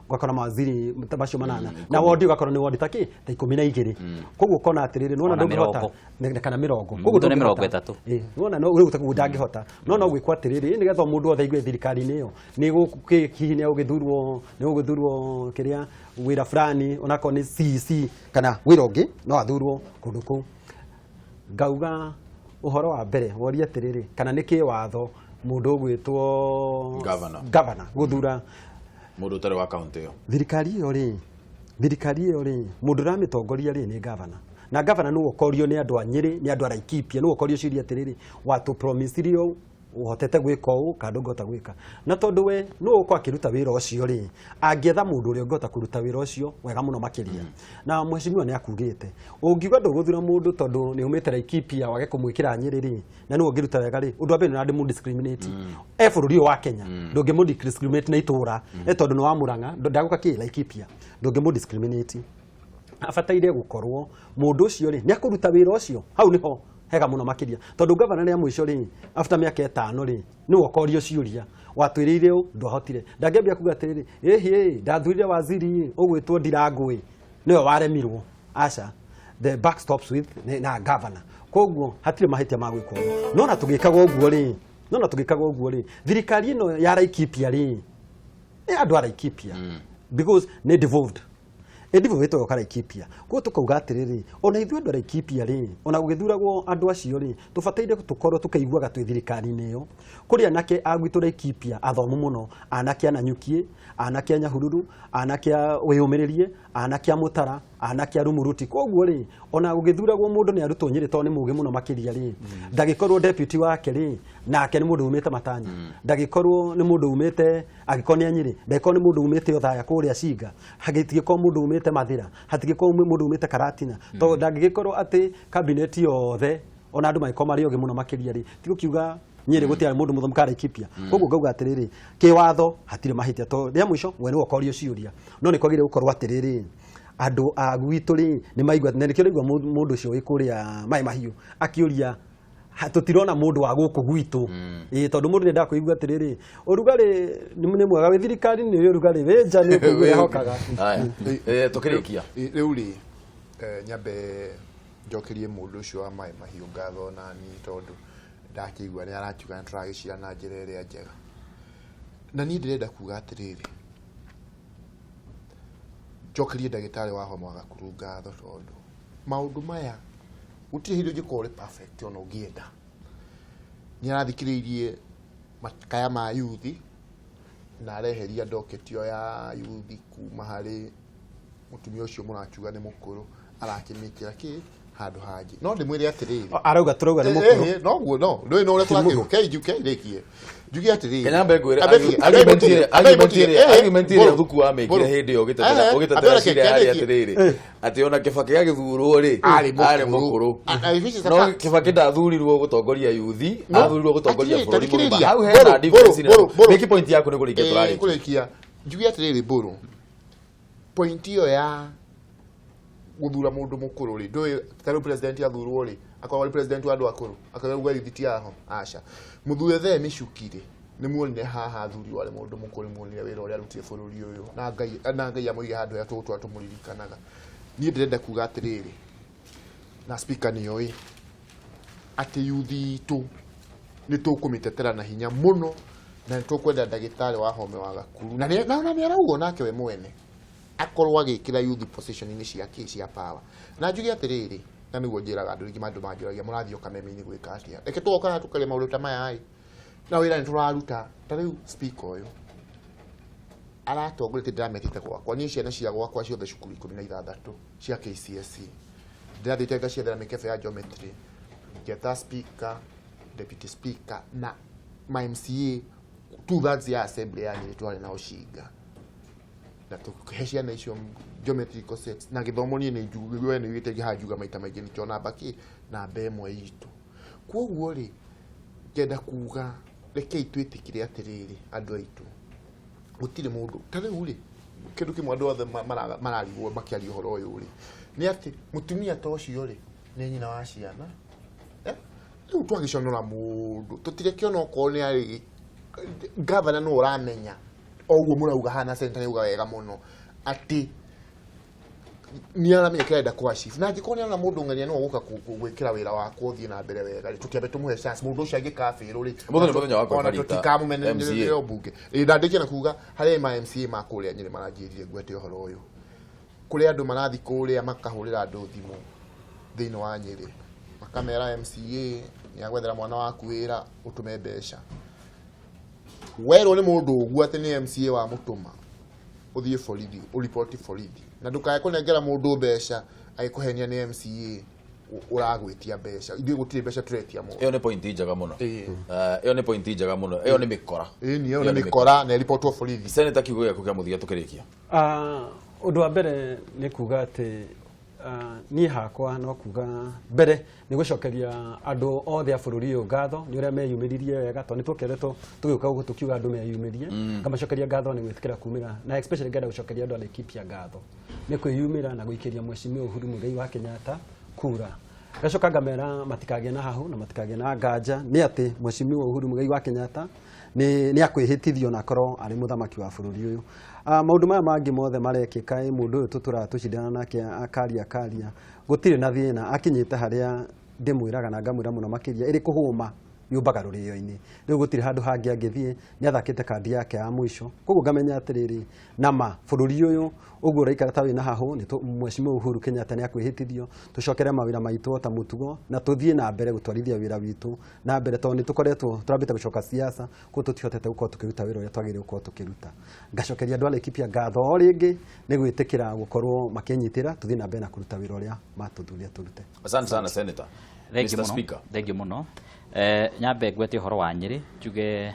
Speaker 7: gwakorwo mawaziri macio manana na wodi gwakorwo ni wodi ta 12 koguo kona atiriri nona ndungihota kana 20 koguo
Speaker 8: ni 30
Speaker 7: nona no uri utaku ndangihota no gwikwa atiriri ni getho mundu othe igwe thirikari niyo ni hihi ni ugithurwo kiria wira fulani onako ni CC kana wira ungi no athurwo kundu ku ngauga uhoro wa mbere wori atiriri kana niki watho mundu gwitwo governor guthura
Speaker 1: mundu tare wa county yo
Speaker 7: thirikari yo ri mundu ramitongoria ri ni governor na governor no ukorio ni andu a Nyeri ni andu a Laikipia no ukorio ciria atiriri watu promiserio uhotete gwika u kandu ngota gwika na tondu we no uko akiruta wira ucio ri angietha mundu uria ngota kuruta wira ucio wega muno makiria na mheshimiwa ni akugite ungiuga nduguthura mundu tondu ni umite Laikipia wage kumwikira Nyeri ri na no ungiruta wega ri undu abe na ndimu discriminate bururi wa Kenya ndungimu discriminate na itura tondu no wa Murang'a ndaguka ki Laikipia ndungimu discriminate afataire gukorwo mundu ucio ri ni akuruta wira ucio hau niho hega muno makiria tondu governor ya mwisho ri after miaka 5 ri ni wokorio ciuria watwirire u ndwahotire ndangembia kuga atiriri ndathurire waziri ugwitwo Ndirangui niwe waremirwo aca the back stops with na governor koguo hatire mahitia magwikwo nona tugikaga uguo ri thirikari ino ya Laikipia ri andu a Laikipia because ne devolved edivo weto yokara Laikipia ko tukauga atiriri ona ithu andu a Laikipia ri ona gugithuragwo andu acio ri tubataire tukorwo tukaiguaga twi thirikari niyo kuri anake agwitu Laikipia athomu muno anake ananyukie anake anyahururu anake weyumiririe anake amutara anake arumuruti koguo ri ona gugithuragwo mundu ni arutwo Nyeri to ni muge muno makiria ri ndagikorwo deputy wake ri nake ni mundu umite Matanya ndagikorwo ni mundu umite agikonia Nyeri ndagikorwo ni mundu umite Othaya kuria Ciga hagitigiko mundu umite Mathira hatigiko mundu umite Karatina to ndagikorwo ati cabinet yothe ona andu maiko mari oge muno makiria ri tigukiuga Nyeri gutiari mundu muthomu ka Laikipia koguo ngauga atiriri kiwatho hatire mahitia to ria mwisho we ni wokorio ciuria no ni kwagire gukorwo atiriri andu a gwitu ri ni maigwa ne nikio rigwa mundu ucio wikuria mai mahiu akiuria tutirona mundu wa guku gwitu tondu mundu ni ndakuigwa atiriri urugari ni mwega we thirikari ni urugari wenja ni kuigwa hokaga
Speaker 1: tukirikia
Speaker 9: riu ri nyambe njokerie mundu ucio wa mai mahiu ngatho na ni tondu ndakigwa ni aratuga na turagicira na njira iria njega na ni ndirenda kuga atiriri njokerie ndagitari wa Homa Gakuru ngatho tondu maundu maya gutire hindu ngikore perfect ona ungienda ni arathikiririe makaya ma youth na areheria ndoketio ya youth kuma hari mutumia ucio murachuga ni mukuru arakimikira ki handu hangi no ndimwire atiriri
Speaker 7: arauga turauga ni mukuru
Speaker 9: no guo no ndoi no uratwakirwo KJK rekie njugi atiriri
Speaker 1: kenyambe ngwire argument ile thuku wa mekire hindi yo gitetera cira yari atiriri ati ona Kibaki agithurwo ri ari mukuru no Kibaki ndathurirwo gutongoria yuthi athurirwo gutongoria bururi murima hau hena difference ni point yaku ni kurikia turari
Speaker 9: kurikia njugi atiriri buru point iyo ya guthura mundu mukuru ri ndoi taro president athurwo ri akwa president wa andu akuru akaugwa thiti yaho aca muthure the micukire ni muonire haha athuri wale mundu mukuru muonire wira uria arutire bururi uyu na ngai amuige handu ya tutu atumuririkanaga ni ndirenda kuga atiriri na speaker ni yoi ati yuthi tu ni tukumitetera na hinya muno na tukwenda ndagitari wa Homa wa Gakuru na ni arauga nake we mwene akorwo agikira youth position ini cia power na njugi atiriri na niguo njiraga andu ingi mandu manjuragia murathio kameme-ini gwika atia reke tuoka tukaria maundu ta maya ai na wira ni turaruta ta riu speaker uyu aratongorete ndametite gwakwa ni ciana cia gwakwa ciothe cukuru 16 cia KCSE ndathite ngaciethera mikefe ya geometry ngeta speaker deputy speaker na ma MCA 2/3 ya assembly ya Nyeri twari nao Ciga na tukuheshia na icio geometrical sets na githomo ni njugwe ni wite hajuga maita maingi nikiona baki na mbemwe itu koguo ri ngenda kuga rekei twĩtĩkire atĩrĩrĩ andũ aitũ gũtirĩ mũndũ ta rĩu rĩ kĩndũ kĩmwe andũ othe mararigwo makĩaria ũhoro ũyũ rĩ nĩ atĩ mũtumia ta ũcio rĩ nĩ nyina wa ciana rĩu twagĩconora mũndũ tũtirekĩona okorwo nĩ arĩ gavana no ũramenya oguo mũrauga hana center nĩuga wega mũno atĩ ni aramenya kĩrenda kwa chief na angĩkorwo nĩ ana mũndũ ng'ania no gũka gwĩkĩra wĩra wakwo ũthiĩ na mbere wega tũkĩambe tũmũhe chance mũndũ ũcio angĩkabĩrwo rĩ
Speaker 1: mũthenya wa
Speaker 9: ona tũtikamũmenereria mbunge ndandĩkia na kuga harĩa MCA makũrĩa Nyĩrĩ maranjĩrire gwete ũhoro ũyũ kũrĩ andũ marathi kũrĩa makahũrĩra andũ thimũ thĩinĩ wa Nyĩrĩ makamera MCA nĩ agwethera mwana waku wĩra ũtũme mbeca werwo nĩ mũndũ ũguo atĩ nĩ MCA wa mũtũma ũthiĩ borithi ũripoti borithi na ndũkae kũnengera mũndũ mbeca agĩkũhenia nĩ MCA ũragwĩtia mbeca ithuĩ gũtirĩ mbeca tũretia mũndũ
Speaker 1: ĩyo nĩ point njega mũno ĩyo nĩ point njega mũno ĩyo nĩ mĩkora
Speaker 9: ĩyo nĩ mĩkora na ripotwo borithi
Speaker 1: Senator kiugo gĩaku kĩa mũthia tũkĩrĩkia
Speaker 7: ũndũ wa mbere nĩ kuga atĩ niĩ hakwa no kuga mbere nĩ gũcokeria andũ othe a bũrũri ũyũ ngatho nĩ ũrĩa meyumĩririe wega tondũ nĩ tũkeretwo tũgĩũka gũkũ tũkiuga andũ meyumĩrie ngamacokeria ngatho nĩ gwĩtĩkĩra kumĩra na especially ngenda gũcokeria andũ a Laikipia ngatho nĩ kwĩyumĩra na gũikĩria Mheshimiwa Uhuru Muigai wa Kenyatta kura gacoka ngamera matikagĩe na hahu na matikagĩe na nganja nĩ atĩ Mheshimiwa Uhuru Muigai wa Kenyatta nĩ akwĩhĩtithio na akorwo arĩ mũthamaki wa bũrũri ũyũ maũndũ maya mangĩ mothe marekĩka mũndũ ũyũ tũtũraga tũcindana nake akaria gũtirĩ na thĩna akinyĩte harĩa ndĩmwĩraga na ngamwĩra mũno makĩria ĩrĩ kũhũma yũmbaga rũrĩyo-inĩ rĩu gũtirĩ handũ hangĩ angĩthiĩ nĩ athakĩte kandi yake ya mũico koguo ngamenya atĩrĩrĩ nama bũrũri ũyũ ũguo ũraikara ta wĩna hahũ nĩ Mheshimiwa Uhuru Kenyatta nĩ akwĩhĩtithio tũcokere mawĩra maitũ ta mũtugo na tũthiĩ na mbere gũtwarithia wĩra witũ na mbere tondũ nĩ tũkoretwo tũrambĩte gũcoka siasa koguo tũtihotete gũkorwo tũkĩruta wĩra ũrĩa twagĩrĩirwo gũkorwo tũkĩruta ngacokeria andũ a Laikipia ngatho o rĩngĩ nĩ gwĩtĩkĩra gũkorwo makĩnyitĩra tũthiĩ na mbere na kũruta wĩra ũrĩa matũthurire tũrute.
Speaker 1: Asante sana Senator. Mr. Speaker.
Speaker 8: Thengiũ mũno nyambe ngwete ũhoro wa Nyĩrĩ njuge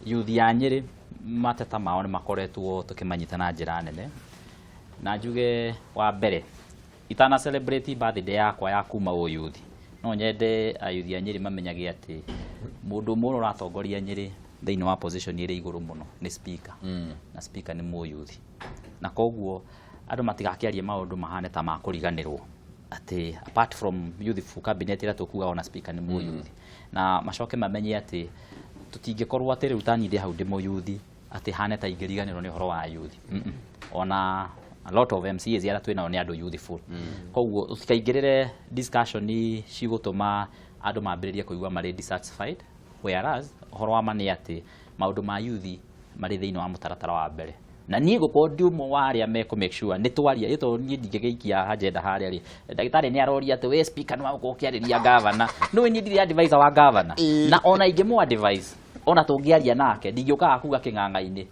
Speaker 8: youth ya Nyĩrĩ mateta mao nĩ makoretwo tũkĩmanyita na njĩra nene na njuge wa mbere itana celebrate birthday yakwa ya kuma o youth no nyende ayuthi ya Nyĩrĩ mamenyage atĩ mũndũ ũmwe ũratongoria Nyĩrĩ thĩinĩ wa position ĩrĩ igũrũ mũno nĩ speaker na speaker nĩ mũyuthi na koguo andũ matigakĩarie maũndũ mahane ta ma kũriganĩrwo ati apart from youthful cabinet ira tukuga ona speaker ni mu youth na macoke mamenye ati tutingĩkorwo atĩ rĩu taninde hau ndĩ mu youth ati hane ta ingĩriganĩrwo nĩ ũhoro wa youth ona a lot of MCAs yara twina oni andũ youthful koguo tutikaingĩrĩre discussion cigũtũma andũ mambĩrĩrie kũigua marĩ dissatisfied whereas ũhoro wa mani ati maũndũ ma youth marĩ thĩinĩ wa mũtaratara wa mbere na niĩ gũkorwo ndi ũmwe wa arĩa meko make sure nĩ twaria ĩto niĩ ndingĩgĩikia agenda harĩa rĩ ndagĩtarĩ nĩ aroria atĩ we speaker nĩ wagũkorwo ũkĩarĩria governor no niĩ ndirĩ advisor wa governor na ona ingĩmũ advise ona tũngĩaria nake ndingĩũkaga kuga kĩng'ang'a-inĩ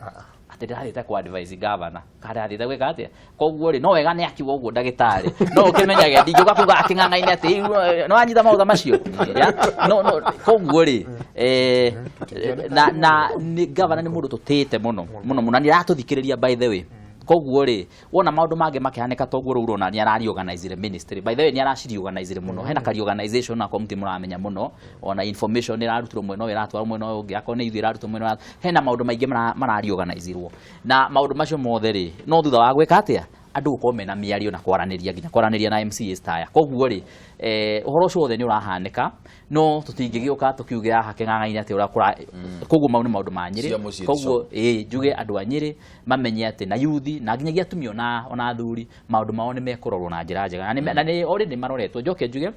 Speaker 8: atĩ ndĩrathĩte kwa advise governor kana ndĩrathĩte gwĩka atĩa koguo rĩ no wega nĩ akiuga ũguo ndagĩtarĩ no ũkĩmenyage ndingĩũka kuga kĩng'ang'a-inĩ atĩ no anyita maũndũ macio no koguo rĩ na governor nĩ mũndũ tũtĩte mũno mũno nĩ aratũthikĩrĩria by the way koguo rĩ wona maũndũ mangĩ makĩhanĩka toguo rĩu ũrona nĩ arari-organize ministry by the way nĩ araciri-organize mũno hena kari-organization na committee mũramenya mũno ona information ĩrarutirwo mwena ũyũ ĩratwarwo mwena ũyũ ũngĩ akorwo nĩ ithuĩ ĩrarutwo mwena hena maũndũ maingĩ marari-organizirwo na maũndũ macio mothe rĩ no thutha wa gwĩka atĩa andũ gũkorwo mena mĩario na kwaranĩria na MCAs taya koguo rĩ ũhoro ũcio wothe nĩ ũrahanĩka no tũtingĩgĩũka tũkiuge haha kĩng'ang'a-inĩ atĩ ũrakora koguo mau nĩ maũndũ ma Nyĩrĩ koguo njuge andũ a Nyĩrĩ mamenye atĩ na yuthi na nginyagia atumia ona athuri maũndũ mao nĩ mekũrorwo na njĩra njega na nĩ already maroretwo njoke njuge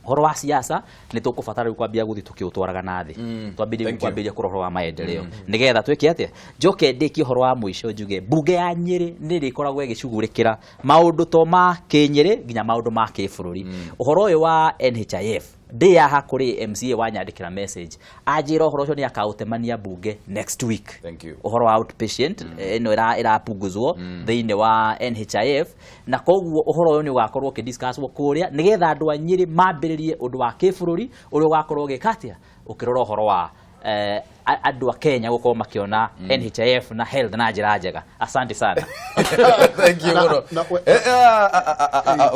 Speaker 8: horo wa siasa nĩ tũkũbatara rĩu kwambia gũthiĩ tũkĩũtwaraga na thĩ twambĩrĩrie kũrora wa maendeleo nĩgetha twĩke atĩa njoke ndĩkie horo wa mũico njuge mbunge ya Nyĩrĩ nĩ rĩkoragwo ĩgĩcugurĩkĩra maũndũ to ma kĩnyĩrĩ nginya maũndũ ma kĩbũrũri ũhoro ũyũ wa NHIF ndĩ haha kũrĩ MCA wanyandĩkĩra message anjĩra ũhoro ũcio nĩ akaũtemania mbunge next week ũhoro wa outpatient ĩno ĩrapunguzwo thĩinĩ wa NHIF na koguo ũhoro ũyũ nĩ ũgakorwo ũkĩdiscusswo kũrĩa nĩgetha andũ a Nyĩrĩ mambĩrĩrie ũndũ wa kĩbũrũri ũrĩa ũgakorwo ũgĩka atĩa ũkĩrora ũhoro wa andũ a Kenya gũkorwo makiona NHIF na health na njĩra njega. Asante sana.
Speaker 1: Thank you muno.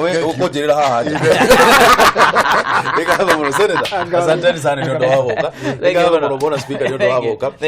Speaker 1: We ukonjirira haha nje. Ikaga muno seneta. Asante sana ndio ndo wavoka. Ikaga muno bona speaker ndio ndo wavoka.